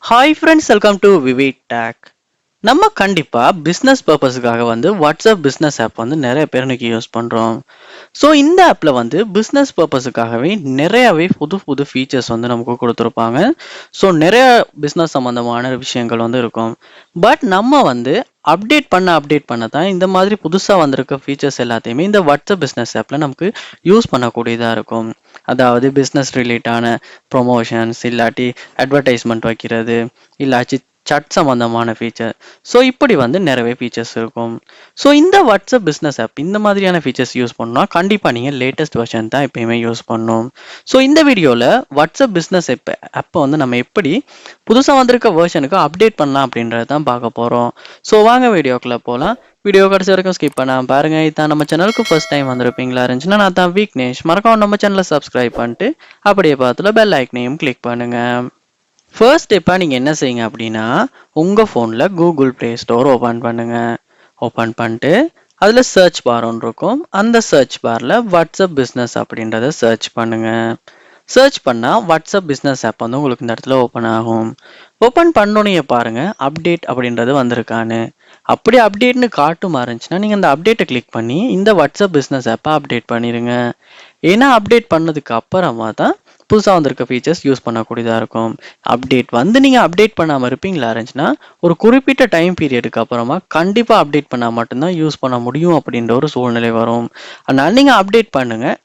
Hi friends, welcome to Vivek take. நம்ம கண்டிப்பா business பர்பஸுக்காக WhatsApp business app நிறைய பேர் இன்னைக்கு யூஸ் பண்றோம். ஸோ இந்த ஆப்ல பிஸ்னஸ் பர்பஸுக்காகவே நிறையவே புது புது ஃபீச்சர்ஸ் நமக்கு கொடுத்துருப்பாங்க. ஸோ நிறைய பிஸ்னஸ் சம்பந்தமான விஷயங்கள் இருக்கும். பட் நம்ம அப்டேட் பண்ண தான் இந்த மாதிரி புதுசா வந்திருக்க ஃபீச்சர்ஸ் எல்லாத்தையுமே இந்த வாட்ஸ்அப் பிஸ்னஸ் ஆப்ல நமக்கு யூஸ் பண்ணக்கூடியதா இருக்கும். அதாவது பிஸ்னஸ் ரிலேட்டான ப்ரொமோஷன்ஸ் இல்லாட்டி அட்வர்டைஸ்மெண்ட் வைக்கிறது இல்லாட்டி சட் சம்பந்தமான ஃபீச்சர். ஸோ இப்படி நிறையவே ஃபீச்சர்ஸ் இருக்கும். ஸோ இந்த வாட்ஸ்அப் பிஸ்னஸ் ஆப் இந்த மாதிரியான ஃபீச்சர்ஸ் யூஸ் பண்ணால் கண்டிப்பாக நீங்கள் லேட்டஸ்ட் வெர்ஷன் தான் எப்பயுமே யூஸ் பண்ணணும். ஸோ இந்த வீடியோவில் வாட்ஸ்அப் பிஸ்னஸ் ஆப்பை நம்ம எப்படி புதுசாக வந்திருக்க வெர்ஷனுக்கு அப்டேட் பண்ணலாம் அப்படின்றத தான் பார்க்க போகிறோம். ஸோ வாங்க வீடியோக்குள்ளே போகலாம். வீடியோ கடைசி வரைக்கும் ஸ்கிப் பண்ணாம பாருங்க. இதான் நம்ம சேனலுக்கு ஃபர்ஸ்ட் டைம் வந்திருப்பீங்களா இருந்துச்சுன்னா நான் தான் வீக்னேஷ். மறக்காம நம்ம சேனலை சப்ஸ்கிரைப் பண்ணிட்டு அப்படியே பார்த்துல பெல் ஐக்கனையும் கிளிக் பண்ணுங்க. ஃபர்ஸ்ட் ஸ்டெப்பாக நீங்கள் என்ன செய்யுங்க அப்படின்னா, உங்கள் ஃபோனில் கூகுள் ப்ளே ஸ்டோர் ஓப்பன் பண்ணுங்க. ஓப்பன் பண்ணிட்டு அதில் சர்ச் பார் ஒன்று இருக்கும். அந்த சர்ச் பாரில் வாட்ஸ்அப் பிஸ்னஸ் அப்படின்றத சர்ச் பண்ணுங்க. சர்ச் பண்ணால் வாட்ஸ்அப் பிஸ்னஸ் ஆப் உங்களுக்கு இந்த இடத்துல ஓப்பன் ஆகும். ஓப்பன் பண்ணோன்னே பாருங்க அப்டேட் அப்படின்றது வந்திருக்கான்னு. அப்படி அப்டேட்னு காட்டுமா இருந்துச்சுன்னா நீங்கள் அந்த அப்டேட்டை கிளிக் பண்ணி இந்த வாட்ஸ்அப் பிஸ்னஸ் ஆப்பை அப்டேட் பண்ணிடுங்க. ஏன்னா அப்டேட் பண்ணதுக்கு அப்புறமா தான் புதுசாக வந்திருக்க ஃபீச்சர்ஸ் யூஸ் பண்ணக்கூடியதாக இருக்கும். அப்டேட் நீங்கள் அப்டேட் பண்ணாமல் இருப்பீங்களா இருந்துச்சுன்னா ஒரு குறிப்பிட்ட டைம் பீரியடுக்கு அப்புறமா கண்டிப்பாக அப்டேட் பண்ணால் மட்டும்தான் யூஸ் பண்ண முடியும் அப்படின்ற ஒரு சூழ்நிலை வரும். அதனால் நீங்கள் அப்டேட் பண்ணுங்கள்.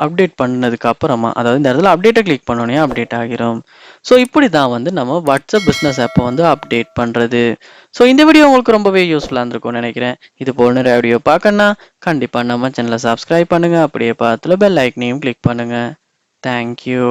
அப்டேட் பண்ணதுக்கு அப்புறமா, அதாவது இந்த இடத்துல அப்டேட்டை கிளிக் பண்ணோன்னே அப்டேட் ஆகிரும். ஸோ இப்படி தான் நம்ம வாட்ஸ்அப் பிஸ்னஸ் ஆப்பை அப்டேட் பண்ணுறது. ஸோ இந்த வீடியோ உங்களுக்கு ரொம்பவே யூஸ்ஃபுல்லாக இருந்திருக்கும்னு நினைக்கிறேன். இது போல் நிறைய வீடியோ பார்க்கணுன்னா கண்டிப்பாக நம்ம சேனலை சப்ஸ்கிரைப் பண்ணுங்கள். அப்படியே பார்த்துல பெல் ஐக்கனையும் கிளிக் பண்ணுங்கள். Thank you.